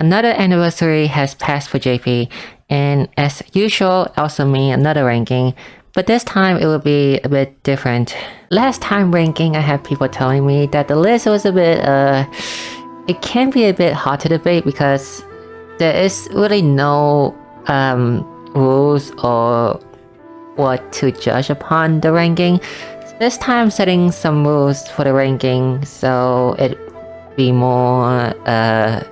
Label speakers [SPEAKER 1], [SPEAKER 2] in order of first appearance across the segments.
[SPEAKER 1] Another anniversary has passed for JP, and as usual, also mean another ranking, but this time it will be a bit different. Last time ranking, I had people telling me that the list was a bit, it can be a bit hard to debate because there is really no rules or what to judge upon the ranking. This time I'm setting some rules for the ranking so it be more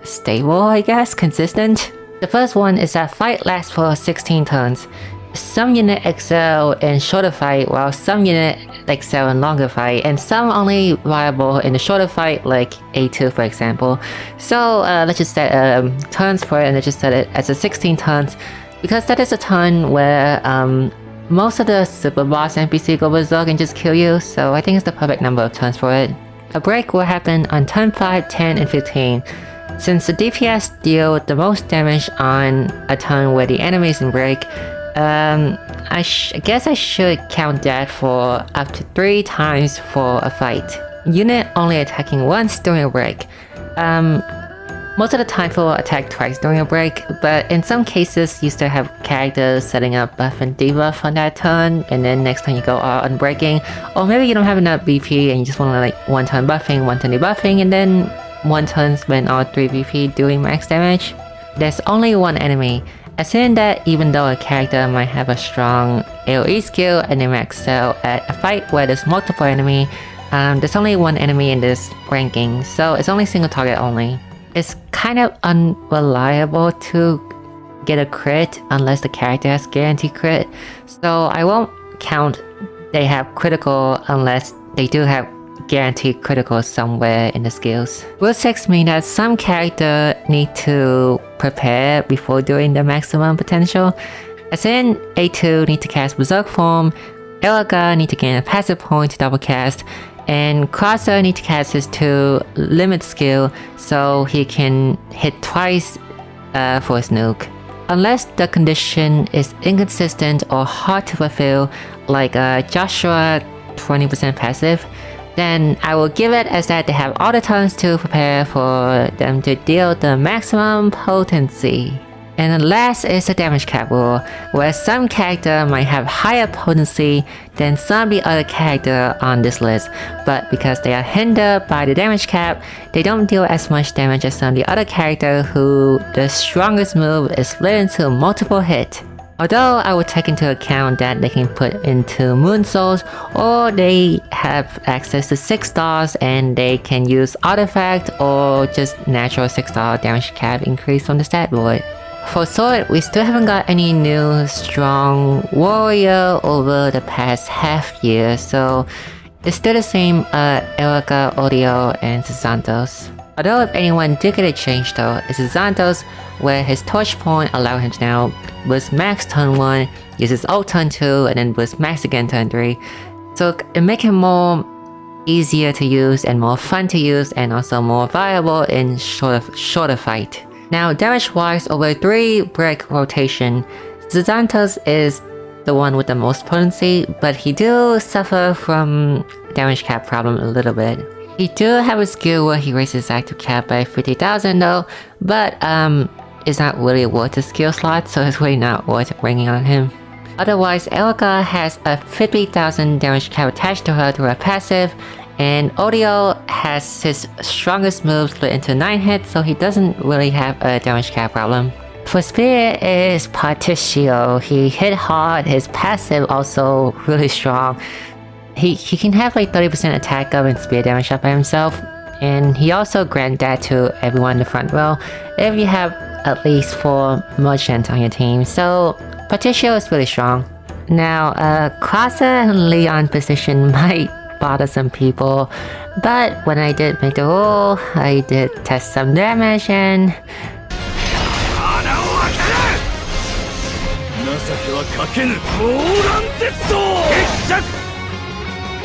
[SPEAKER 1] stable, I guess, consistent. The first one is that fight lasts for 16 turns. Some unit excel in shorter fight while some unit excel in longer fight, and some only viable in the shorter fight, like A2 for example. So let's just set turns for it, and let's just set it as a 16 turns because that is a turn where most of the super boss NPC go berserk and just kill you, so I think it's the perfect number of turns for it. A break will happen on turn 5, 10, and 15. Since the DPS deal the most damage on a turn where the enemy is in break, I guess I should count that for up to 3 times for a fight. Unit only attacking once during a break. Most of the time people attack twice during a break, but in some cases you still have characters setting up buff and debuff on that turn, and then next turn you go all on breaking, or maybe you don't have enough BP and you just want to like 1 turn buffing, 1 turn debuffing, and then 1 turn spend all 3 BP doing max damage. There's only one enemy, as in that even though a character might have a strong AoE skill and they max excel at a fight where there's multiple enemy, there's only one enemy in this ranking, so it's only single target only. It's kind of unreliable to get a crit unless the character has guaranteed crit, so I won't count they have critical unless they do have guaranteed critical somewhere in the skills. Rule 6 means that some character need to prepare before doing the maximum potential, as in A2 need to cast Berserk Form, Elga need to gain a passive point to double cast, and CotC need to cast his 2 limit skill so he can hit twice for his nuke. Unless the condition is inconsistent or hard to fulfill, like Joshua 20% passive, then I will give it as that they have all the turns to prepare for them to deal the maximum potency. And the last is the damage cap rule, where some character might have higher potency than some of the other character on this list, but because they are hindered by the damage cap, they don't deal as much damage as some of the other character who the strongest move is split into multiple hits. Although I would take into account that they can put into Moon Souls, or they have access to 6 stars and they can use artifact or just natural 6-star damage cap increase from the stat board. For Sword, we still haven't got any new strong warrior over the past half year, so it's still the same Erica, Odio, and Xanthos. Although if anyone did get a change though, it's Xanthos, where his torch point allows him to now boost max turn 1, use his ult turn 2, and then boost max again turn 3. So it makes him more easier to use and more fun to use, and also more viable in shorter fight. Now, damage-wise, over 3 break rotation, Xanthos is the one with the most potency, but he do suffer from damage cap problem a little bit. He do have a skill where he raises active cap by 50,000 though, but it's not really worth the skill slot, so it's really not worth bringing on him. Otherwise, Elga has a 50,000 damage cap attached to her through her passive, and Odio has his strongest move split into 9 hits, so he doesn't really have a damage cap problem. For Spear is Particio. He hit hard, his passive also really strong. He can have like 30% attack up and spear damage up by himself, and he also grant that to everyone in the front row if you have at least 4 merchants on your team, so Particio is really strong. Now, CotC and Leon position might bother some people, but when I did make the rule, I did test some damage and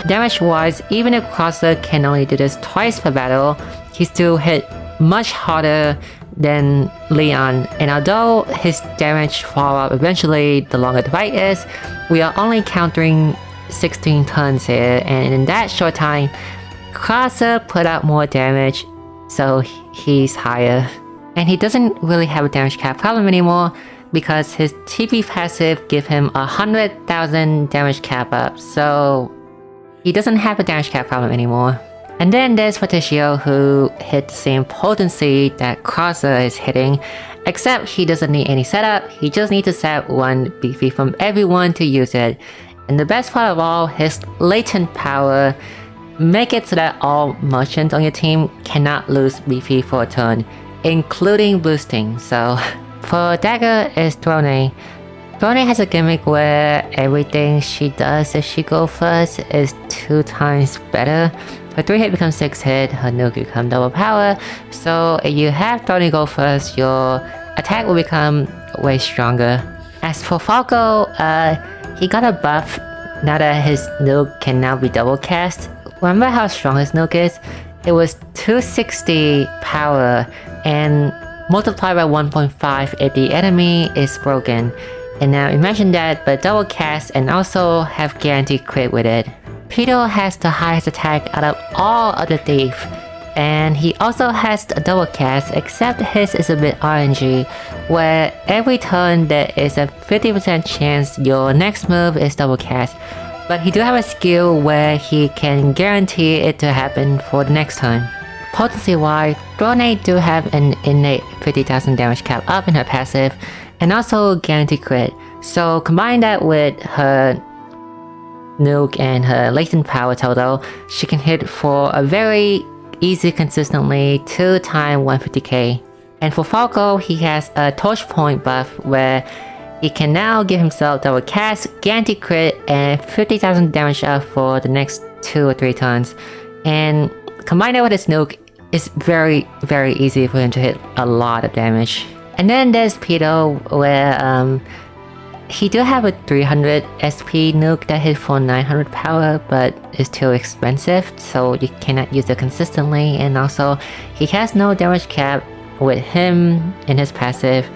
[SPEAKER 1] damage wise, even if CotC can only do this twice per battle, he still hit much harder than Leon, and although his damage fall up eventually the longer the fight is, we are only countering 16 turns here, and in that short time, CotC put out more damage, so he's higher. And he doesn't really have a damage cap problem anymore because his TP passive give him 100,000 damage cap up, so he doesn't have a damage cap problem anymore. And then there's Patricio, who hit the same potency that Crosser is hitting, except he doesn't need any setup, he just needs to set one beefy from everyone to use it. And the best part of all, his latent power make it so that all merchants on your team cannot lose beefy for a turn, including boosting. So for Dagger is Tome. Tome has a gimmick where everything she does if she go first is 2 times better. Her 3 hit becomes 6 hit, her nuke becomes double power, so if you have Tome go first, your attack will become way stronger. As for Falco, he got a buff now that his nuke can now be double cast. Remember how strong his nuke is? It was 260 power and multiplied by 1.5 if the enemy is broken. And now imagine that, but double cast and also have guaranteed crit with it. Pedo has the highest attack out of all other thief, and he also has a double cast, except his is a bit RNG, where every turn there is a 50% chance your next move is double cast. But he do have a skill where he can guarantee it to happen for the next turn. Potency wise, Tome do have an innate 50,000 damage cap up in her passive, and also guarantee crit. So combine that with her nuke and her latent power total, she can hit for a very easy consistently 2 times 150k. And for Falco, he has a torch point buff where he can now give himself double cast, guaranteed crit, and 50,000 damage up for the next 2 or 3 turns. And combine that with his nuke, it's very easy for him to hit a lot of damage. And then there's Pedo, where he do have a 300 SP nuke that hit for 900 power, but it's too expensive, so you cannot use it consistently. And also, he has no damage cap with him in his passive,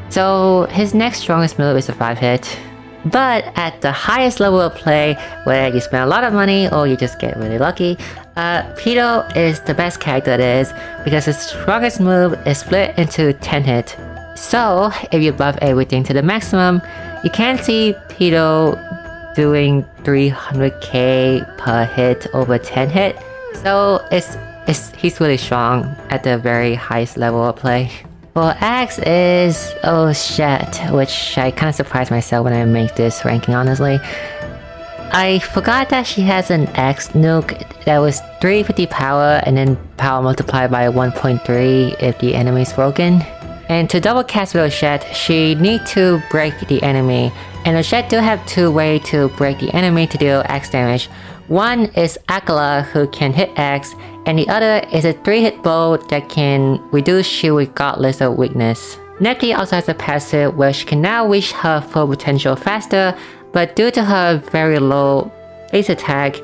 [SPEAKER 1] so his next strongest move is a 5 hit. But at the highest level of play, where you spend a lot of money or you just get really lucky, Pedo is the best character there is because his strongest move is split into 10 hit. So if you buff everything to the maximum, you can see Pedo doing 300k per hit over 10 hit. So he's really strong at the very highest level of play. For Axe is oh shit, which I kinda surprised myself when I make this ranking, honestly. I forgot that she has an Axe nuke that was 350 power and then power multiplied by 1.3 if the enemy is broken. And to double cast with Rochette, she need to break the enemy. And Rochette do have 2 ways to break the enemy to deal Axe damage. One is Akala, who can hit Axe, and the other is a 3-hit bow that can reduce shield regardless of weakness. Nepti also has a passive where she can now reach her full potential faster, but due to her very low base attack,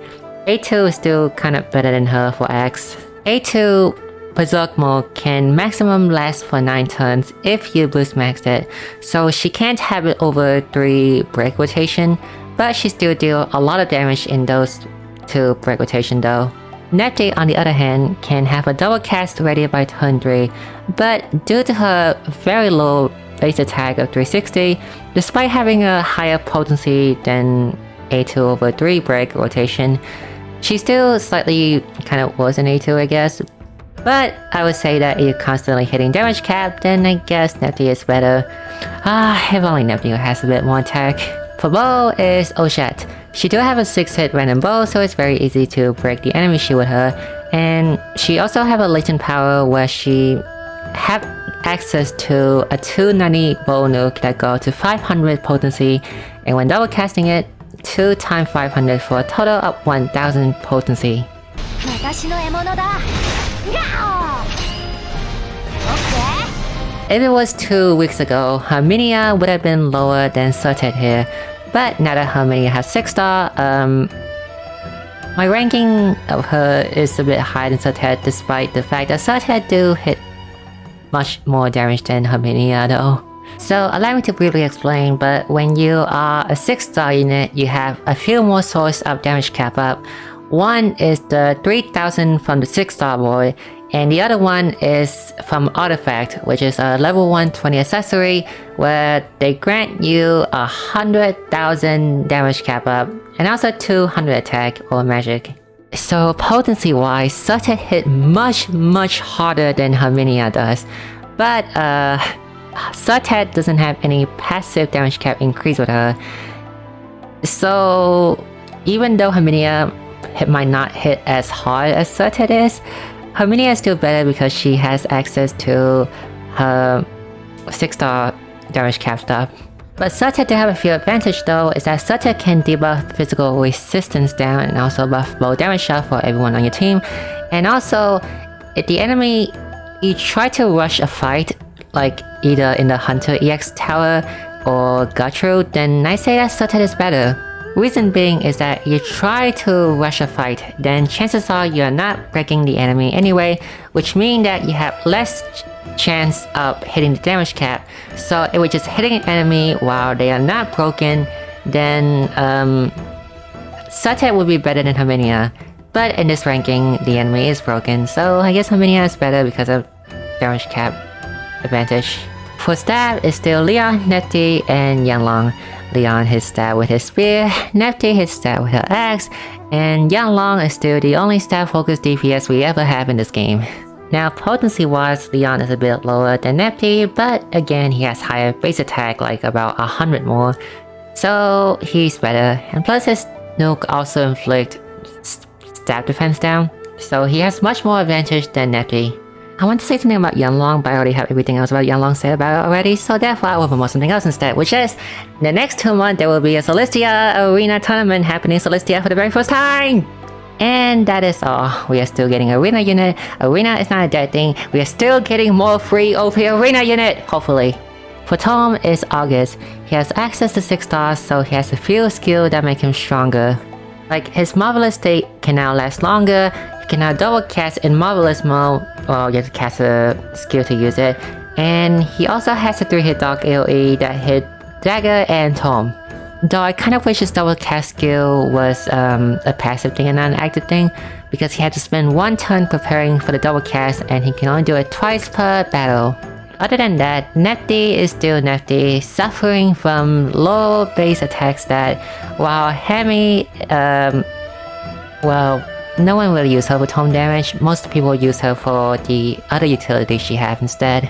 [SPEAKER 1] A2 is still kinda better than her for Axe. A2 Berserk mode can maximum last for 9 turns if you boost maxed it, so she can't have it over 3 break rotation, but she still deal a lot of damage in those 2 break rotation though. Nepti on the other hand can have a double cast ready by turn 3, but due to her very low base attack of 360, despite having a higher potency than A2 over 3 break rotation, she's still slightly kinda worse than A2 I guess. But I would say that if you're constantly hitting damage cap, then I guess Nepti is better. If only Nepti has a bit more attack. For bow is Oshat. She do have a 6-hit random bow, so it's very easy to break the enemy shield with her. And she also have a latent power where she have access to a 290 bow nuke that go to 500 potency, and when double casting it, 2 times 500 for a total of 1000 potency. If it was 2 weeks ago, her Minia would have been lower than Surtet here, but now that her Minia has 6 star, my ranking of her is a bit higher than Surtet despite the fact that Surtet do hit much more damage than her Minia though. So allow me to briefly explain, but when you are a 6 star unit, you have a few more sources of damage cap up. One is the 3000 from the 6 star boy, And the other one is from Artifact, which is a level 120 accessory where they grant you 100,000 damage cap up and also 200 attack or magic. So potency wise, Sotet hit much harder than Herminia does. But Sotet doesn't have any passive damage cap increase with her. So even though Herminia might not hit as hard as Sotet is, Herminia is still better because she has access to her 6-star damage cap stuff. But Sotet do have a few advantages though, is that Sotet can debuff physical resistance down and also buff low damage up for everyone on your team. And also, if the enemy, you try to rush a fight, like either in the Hunter EX tower or Gertrude, then I say that Sotet is better. Reason being is that you try to rush a fight, then chances are you're not breaking the enemy anyway, which means that you have less chance of hitting the damage cap. So if we're just hitting an enemy while they are not broken, then Sotet would be better than Herminia. But in this ranking, the enemy is broken, so I guess Herminia is better because of damage cap advantage. For stab, it's still Leon, Nefty, and Yanlong. Leon hits stab with his spear, Nefty hits stab with her axe, and Yanlong is still the only stab-focused DPS we ever have in this game. Now, potency-wise, Leon is a bit lower than Nefty, but again, he has higher base attack, like about 100 more, so he's better. And plus, his nuke also inflicts stab defense down, so he has much more advantage than Nefty. I want to say something about Yanlong, but I already have everything else about Yanlong said about it already, so therefore I will promote something else instead, which is, in the next 2 months there will be a Celestia Arena tournament happening in Celestia for the very first time! And that is all. We are still getting Arena unit. Arena is not a dead thing. We are still getting more free OP Arena unit, hopefully. For Tome, it's August. He has access to 6 stars, so he has a few skills that make him stronger. Like, his Marvelous State can now last longer. He can now double cast in Marvelous mode. Well, you have to cast a skill to use it. And he also has a 3-hit dog AoE that hit Dagger and Tome. Though I kind of wish his double cast skill was a passive thing and not an active thing, because he had to spend 1 turn preparing for the double cast and he can only do it twice per battle. Other than that, Nefty is still Nefty, suffering from low base attack stat, while Hemi, well, no one will use her for Tome damage. Most people use her for the other utilities she has instead.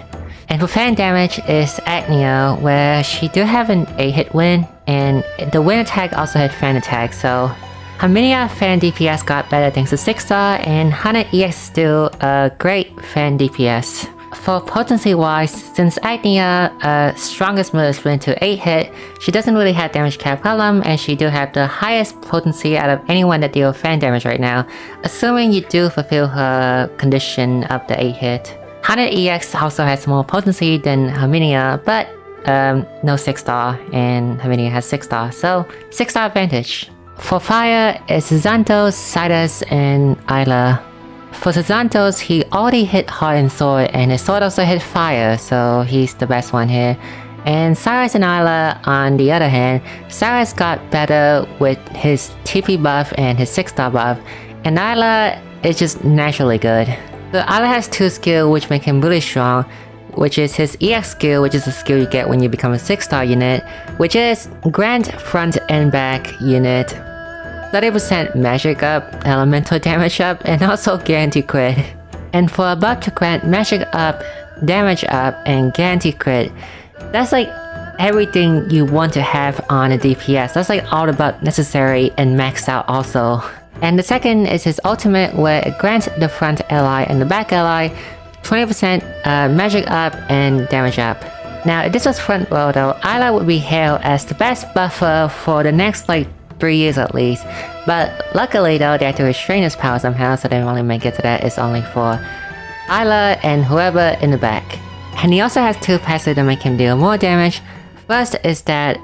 [SPEAKER 1] And for fan damage is Agnia, where she do have an 8-hit win, and the win attack also had fan attack, so Herminia fan DPS got better thanks to 6-star, and Hana EX is still a great fan DPS. For potency wise, since Agnia's strongest move is split into 8-hit, she doesn't really have damage cap problem, and she do have the highest potency out of anyone that deal fan damage right now, assuming you do fulfill her condition of the 8-hit. Hana EX also has more potency than Herminia, but no 6-star, and Herminia has 6-star, so 6-star advantage. For fire, it's Xanthos, Sidus, and Isla. For Xanthos, he already hit hard and sword, and his sword also hit fire, so he's the best one here. And Cyrus and Isla, on the other hand, Cyrus got better with his TP buff and his 6-star buff, and Isla is just naturally good. So Isla has 2 skills which make him really strong, which is his EX skill, which is a skill you get when you become a 6-star unit, which is Grant Front and Back unit, 30% magic up, elemental damage up, and also guarantee crit. And for a buff to grant magic up, damage up, and guarantee crit, that's like everything you want to have on a DPS. That's like all the buff necessary and maxed out also. And the second is his ultimate, where it grants the front ally and the back ally 20% magic up and damage up. Now, if this was front row though, Isla would be hailed as the best buffer for the next like 3 years at least. But luckily though, they had to restrain his power somehow, so they only make it to that. It's only for Isla and whoever in the back. And he also has 2 passives that make him deal more damage. First is that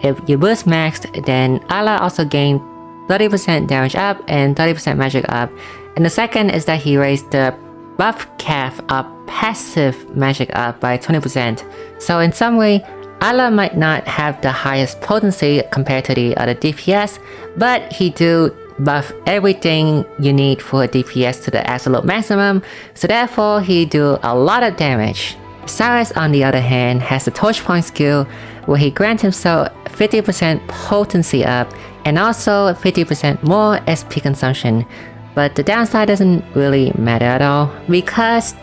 [SPEAKER 1] if you boost maxed, then Isla also gains 30% damage up and 30% magic up. And the second is that he raised the buff cap up passive magic up by 20%. So in some way, Isla might not have the highest potency compared to the other DPS, but he do buff everything you need for DPS to the absolute maximum, so therefore he do a lot of damage. Cyrus on the other hand has the Torch Point skill where he grants himself 50% potency up and also 50% more SP consumption, but the downside doesn't really matter at all because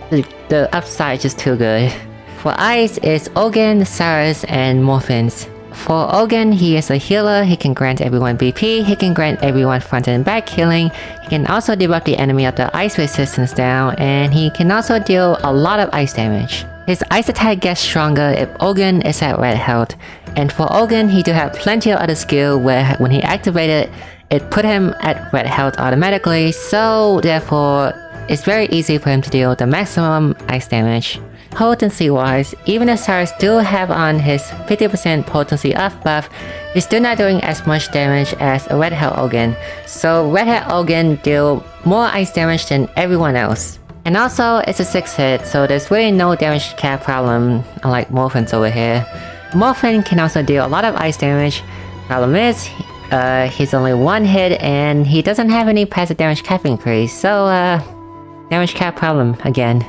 [SPEAKER 1] the upside is just too good. For Ice, it's Ogan, Cyrus, and Morphins. For Ogan, he is a healer, he can grant everyone BP, he can grant everyone front and back healing, he can also debuff the enemy of the ice resistance down, and he can also deal a lot of ice damage. His ice attack gets stronger if Ogan is at red health, and for Ogan, he do have plenty of other skill where when he activated, it put him at red health automatically, so therefore, it's very easy for him to deal the maximum ice damage. Potency wise, even if Cyrus do have on his 50% potency up buff, he's still not doing as much damage as a Red Hat Ogan, so Red Hat Ogan deal more ice damage than everyone else. And also, it's a 6 hit, so there's really no damage cap problem, unlike Morphins over here. Morphin can also deal a lot of ice damage. Problem is, he's only 1 hit and he doesn't have any passive damage cap increase, so damage cap problem again.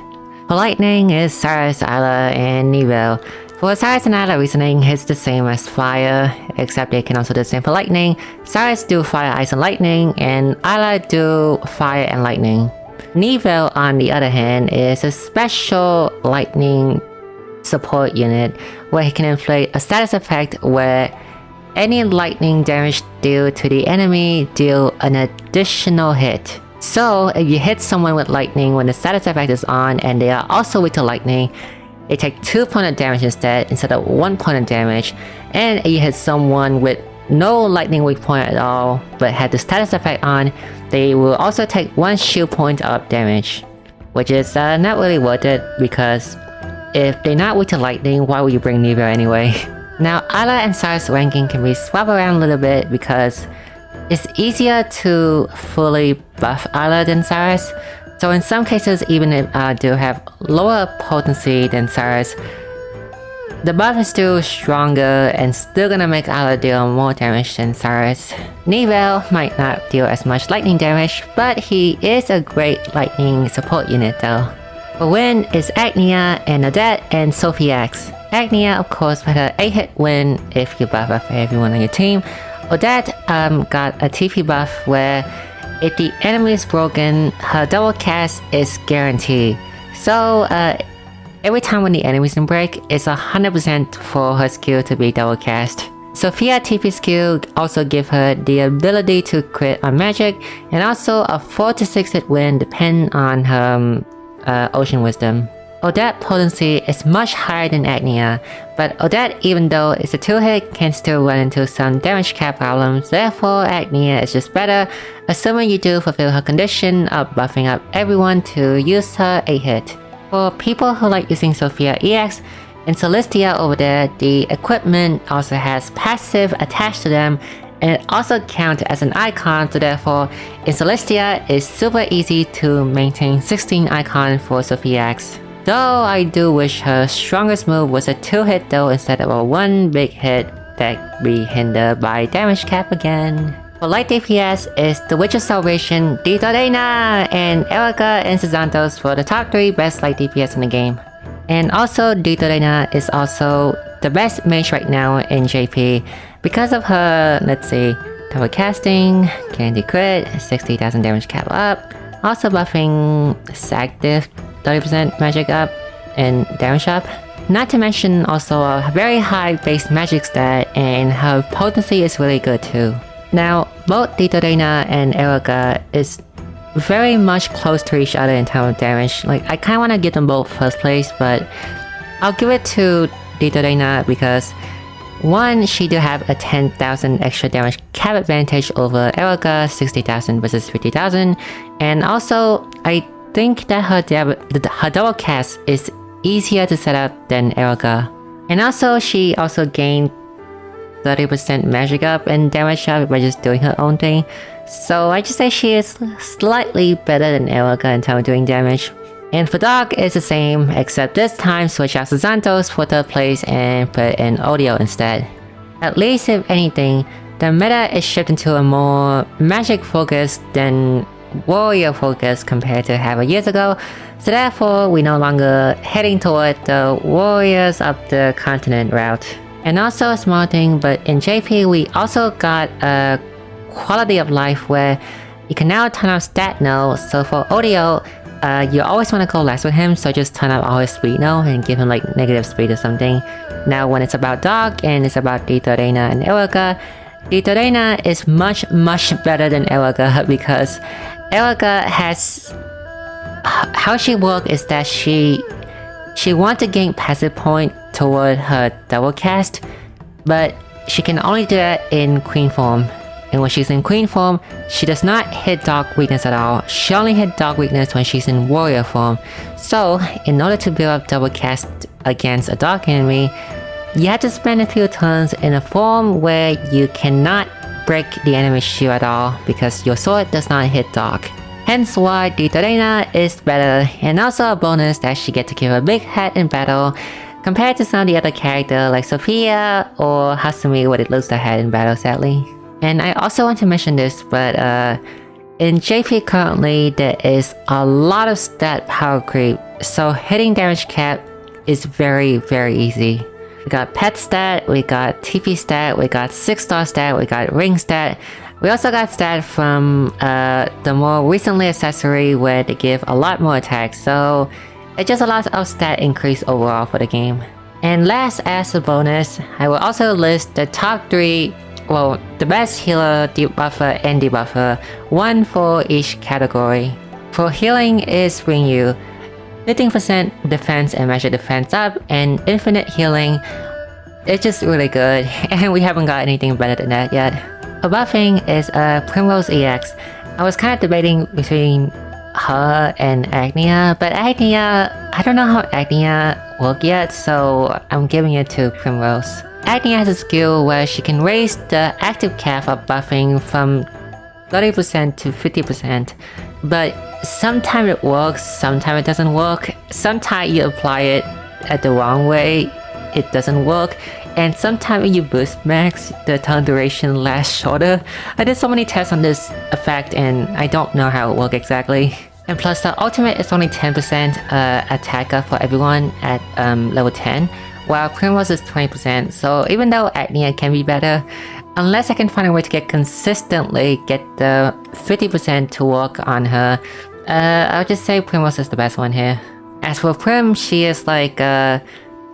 [SPEAKER 1] For Lightning is Cyrus, Isla, and Nevel. For Cyrus and Isla reasoning, it's the same as Fire, except they can also do the same for Lightning. Cyrus do Fire, Ice, and Lightning, and Isla do Fire and Lightning. Nevel, on the other hand, is a special Lightning support unit where he can inflict a status effect where any lightning damage dealt to the enemy deal an additional hit. So, if you hit someone with lightning when the status effect is on and they are also weak to lightning, they take 2 points of damage instead of 1 point of damage. And if you hit someone with no lightning weak point at all, but had the status effect on, they will also take 1 shield point of damage. Which is not really worth it, because if they're not weak to lightning, why would you bring Nevel anyway? Now, Isla and Cyrus ranking can be swapped around a little bit because it's easier to fully buff Isla than Cyrus, so in some cases even if I do have lower potency than Cyrus, the buff is still stronger and still gonna make Isla deal more damage than Cyrus. Nevel might not deal as much lightning damage, but he is a great lightning support unit though. For win is Agnia and Odette and Sophie X. Agnia of course with her 8 hit win if you buff up everyone on your team. Odette got a TP buff where if the enemy is broken, her double cast is guaranteed. So every time when the enemy is in break, it's 100% for her skill to be double cast. Sophia TP skill also give her the ability to crit on magic and also a 4 to 6 hit win depending on her Ocean Wisdom. Odette potency is much higher than Agnia, but Odette, even though it's a 2-hit, can still run into some damage cap problems, therefore Agnia is just better, assuming you do fulfill her condition of buffing up everyone to use her 8-hit. For people who like using Sophia EX, in Celestia over there, the equipment also has passive attached to them, and it also counts as an icon, so therefore in Celestia it's super easy to maintain 16 icons for Sophia X. Though I do wish her strongest move was a 2-hit though instead of a 1 big hit that be hindered by damage cap again. For light DPS is the Witch of Salvation, Ditraina, and Erica and Santos for the top 3 best light DPS in the game. And also Ditraina is also the best mage right now in JP because of her, let's see, double casting, candy crit, 60,000 damage cap up, also buffing Sag Diff, 30% magic up, and damage up. Not to mention also a very high base magic stat, and her potency is really good too. Now, both Ditraina and Erica is very much close to each other in terms of damage. Like, I kinda wanna give them both first place, but I'll give it to Ditraina because 1, she do have a 10,000 extra damage cap advantage over Erica, 60,000 versus 50,000, and also I think that her double cast is easier to set up than Erica. And also, she also gained 30% magic up and damage up by just doing her own thing. So I just say she is slightly better than Erica in terms of doing damage. And for Dog, it's the same, except this time switch out Santos for 3rd place and put in Audio instead. At least if anything, the meta is shifting to a more magic focus than warrior focus compared to half a years ago, so therefore we're no longer heading toward the warriors of the continent route. And also a small thing, but in JP we also got a quality of life where you can now turn off stat no, so for Odio, you always want to go last with him, so just turn off all his speed no and give him like negative speed or something. Now when it's about Dog and it's about Ditraina and Erica, Ditraina is much better than Erica because Erica has... how she works is that she wants to gain passive point toward her double cast, but she can only do that in Queen form. And when she's in Queen form, she does not hit Dog weakness at all. She only hits Dog weakness when she's in Warrior form. So, in order to build up double cast against a Dog enemy, you have to spend a few turns in a form where you cannot break the enemy's shield at all because your sword does not hit Dog. Hence why Ditraina is better, and also a bonus that she gets to give a big head in battle compared to some of the other characters like Sophia or Hasumi where it loses the head in battle sadly. And I also want to mention this, but in JP currently there is a lot of stat power creep, so hitting damage cap is very easy. We got pet stat, we got TP stat, we got 6-star stat, we got ring stat. We also got stat from the more recently accessory where they give a lot more attacks, so it just allows of stat increase overall for the game. And last as a bonus, I will also list the top 3, well, the best healer, debuffer, and debuffer, one for each category. For healing is Ringyu, 15% defense and magic defense up, and infinite healing. It's just really good, and we haven't got anything better than that yet. For buffing is Primrose EX. I was kind of debating between her and Agnia, but Agnia, I don't know how Agnia works yet, so I'm giving it to Primrose. Agnia has a skill where she can raise the active cap of buffing from 30% to 50%, but sometimes it works, sometimes it doesn't work, sometimes you apply it at the wrong way, it doesn't work, and sometimes when you boost max, the turn duration lasts shorter. I did so many tests on this effect and I don't know how it works exactly. And plus the ultimate is only 10% attacker for everyone at level 10, while Primrose is 20%, so even though Agnia can be better, unless I can find a way to consistently get the 50% to work on her, I'll just say Primrose is the best one here. As for Prim, she is like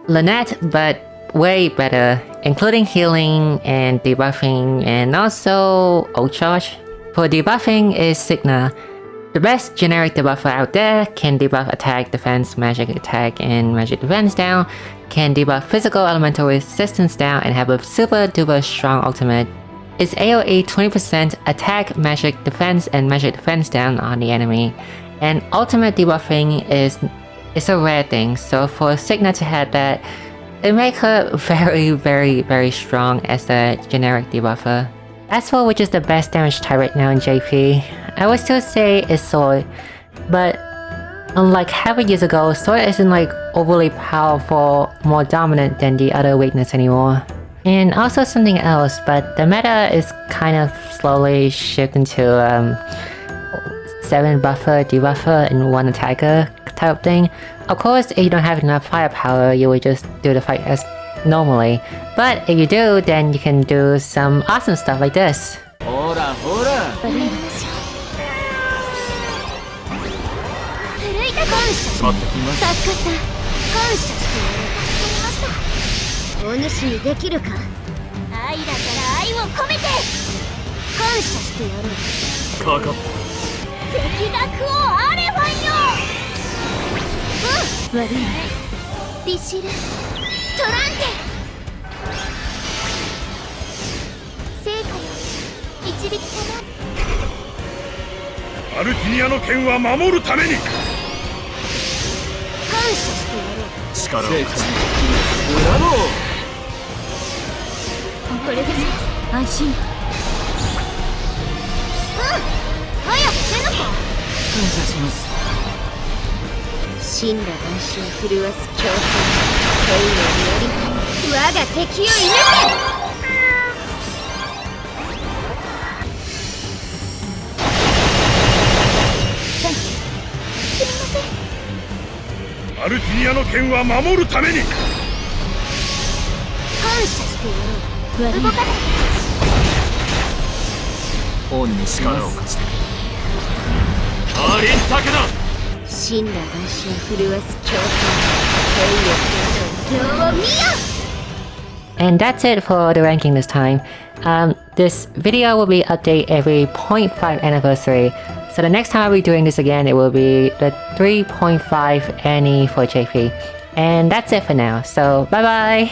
[SPEAKER 1] Lynette, but way better, including healing and debuffing and also ult charge. For debuffing is Signa. The best generic debuffer out there, can debuff attack, defense, magic attack, and magic defense down, can debuff physical elemental resistance down, and have a super duper strong ultimate. Its AoE 20% attack, magic defense, and magic defense down on the enemy. And ultimate debuffing is a rare thing, so for Signa to have that, it makes her very strong as a generic debuffer. As for which is the best damage type right now in JP, I would still say it's Sword, but unlike half a years ago, Sword isn't like overly powerful, more dominant than the other weakness anymore. And also something else, but the meta is kind of slowly shifting to 7 buffer, debuffer, and 1 attacker type of thing. Of course, if you don't have enough firepower, you would just do the fight as normally. But if you do, then you can do some awesome stuff like this.
[SPEAKER 2] アルティニアの剣は守るために。
[SPEAKER 3] 感謝してやろう。動かない。
[SPEAKER 4] 恩に力を貸してくれ。アリンタケだ。
[SPEAKER 3] 死んだ男子を震わす強さ。兵力の情を見よ。
[SPEAKER 1] And that's it for the ranking this time. This video will be updated every 0.5 anniversary. So the next time I'll be doing this again, it will be the 3.5 Annie for JP. And that's it for now. So bye bye!